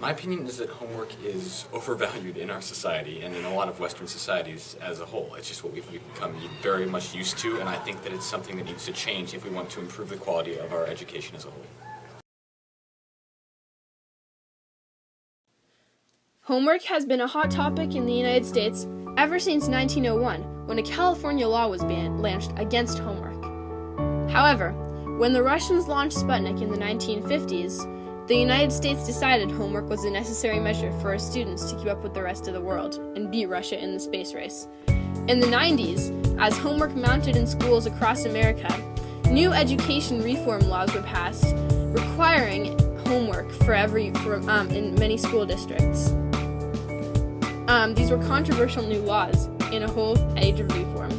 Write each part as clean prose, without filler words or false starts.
My opinion is that homework is overvalued in our society and in a lot of Western societies as a whole. It's just what we've become very much used to, and I think that it's something that needs to change if we want to improve the quality of our education as a whole. Homework has been a hot topic in the United States ever since 1901, when a California law was launched against homework. However, when the Russians launched Sputnik in the 1950s, the United States decided homework was a necessary measure for our students to keep up with the rest of the world and beat Russia in the space race. In the 90s, as homework mounted in schools across America, new education reform laws were passed requiring homework in many school districts. These were controversial new laws in a whole age of reform.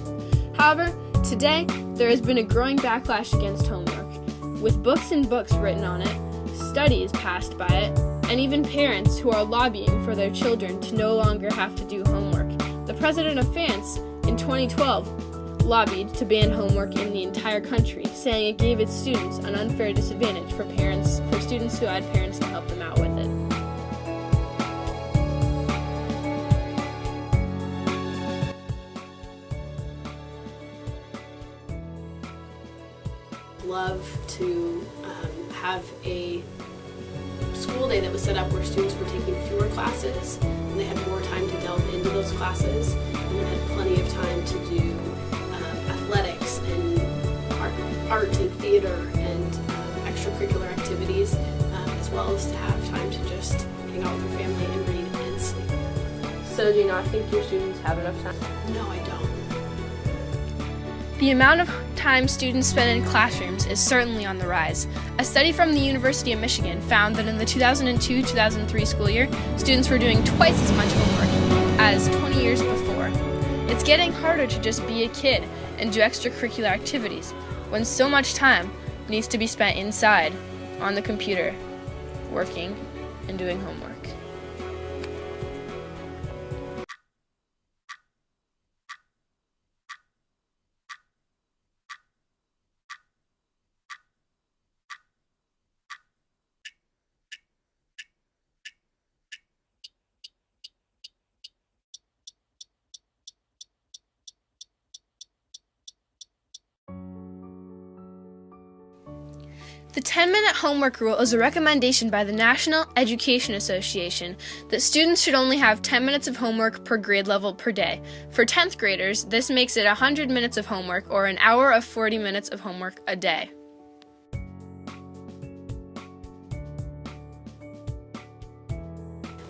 However, today there has been a growing backlash against homework, with books and books written on it, studies passed by it, and even parents who are lobbying for their children to no longer have to do homework. The president of France, in 2012, lobbied to ban homework in the entire country, saying it gave its students an unfair disadvantage for students who had parents to help them out with it. Love to have a school day that was set up where students were taking fewer classes and they had more time to delve into those classes, and they had plenty of time to do athletics and art and theater and extracurricular activities, as well as to have time to just hang out with their family and read and sleep. So do you not think your students have enough time? No, I don't. The amount of time students spend in classrooms is certainly on the rise. A study from the University of Michigan found that in the 2002-2003 school year, students were doing twice as much homework as 20 years before. It's getting harder to just be a kid and do extracurricular activities when so much time needs to be spent inside on the computer, working and doing homework. The 10-minute homework rule is a recommendation by the National Education Association that students should only have 10 minutes of homework per grade level per day. For 10th graders, this makes it 100 minutes of homework, or an hour of 40 minutes of homework a day.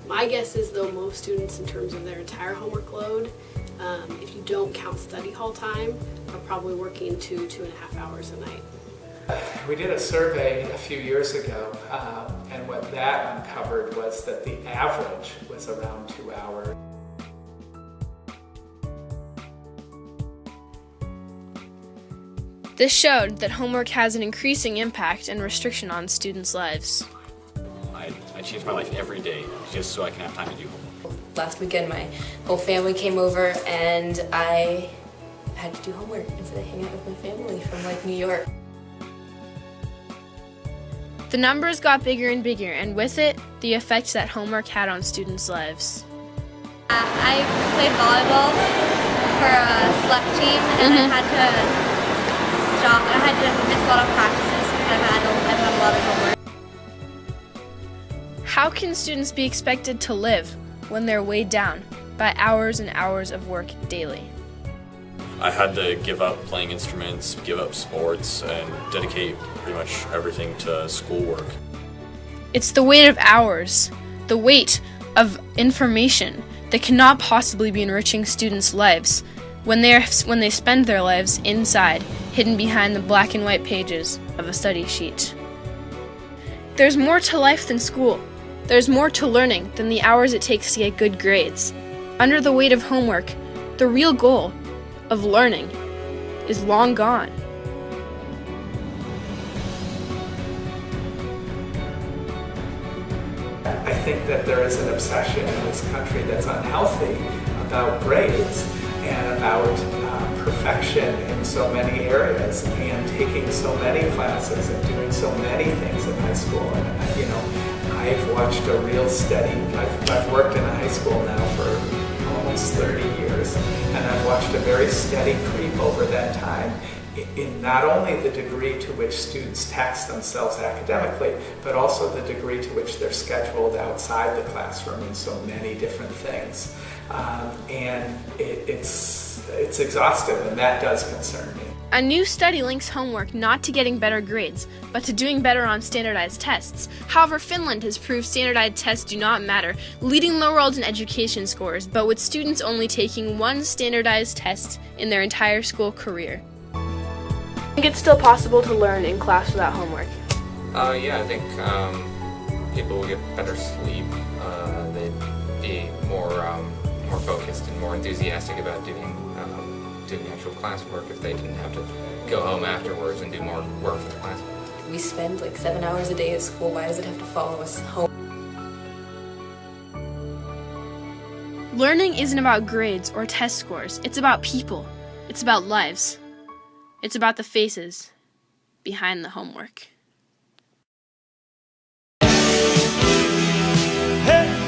My guess is, though, most students, in terms of their entire homework load, if you don't count study hall time, are probably working 2.5 hours a night. We did a survey a few years ago, and what that uncovered was that the average was around 2 hours. This showed that homework has an increasing impact and restriction on students' lives. I change my life every day just so I can have time to do homework. Last weekend my whole family came over and I had to do homework instead of hanging out with my family from New York. The numbers got bigger and bigger, and with it, the effects that homework had on students' lives. I played volleyball for a select team, and I had to stop. I had to miss a lot of practices because I've had a lot of homework. How can students be expected to live when they're weighed down by hours and hours of work daily? I had to give up playing instruments, give up sports, and dedicate pretty much everything to schoolwork. It's the weight of hours, the weight of information that cannot possibly be enriching students' lives when they spend their lives inside, hidden behind the black and white pages of a study sheet. There's more to life than school. There's more to learning than the hours it takes to get good grades. Under the weight of homework, the real goal of learning is long gone. I think that there is an obsession in this country that's unhealthy about grades and about perfection in so many areas and taking so many classes and doing so many things in high school. And I've watched a real steady, I've worked in a high school now for almost 30 years, and I've watched a very steady creep over that time in not only the degree to which students tax themselves academically, but also the degree to which they're scheduled outside the classroom in so many different things. And it's exhaustive, and that does concern me. A new study links homework not to getting better grades, but to doing better on standardized tests. However, Finland has proved standardized tests do not matter, leading the world in education scores, but with students only taking one standardized test in their entire school career. I think it's still possible to learn in class without homework. Yeah, I think people will get better sleep. They'd be more focused and more enthusiastic about doing actual classwork if they didn't have to go home afterwards and do more work for the class. We spend like 7 hours a day at school. Why does it have to follow us home? Learning isn't about grades or test scores. It's about people. It's about lives. It's about the faces behind the homework. Hey!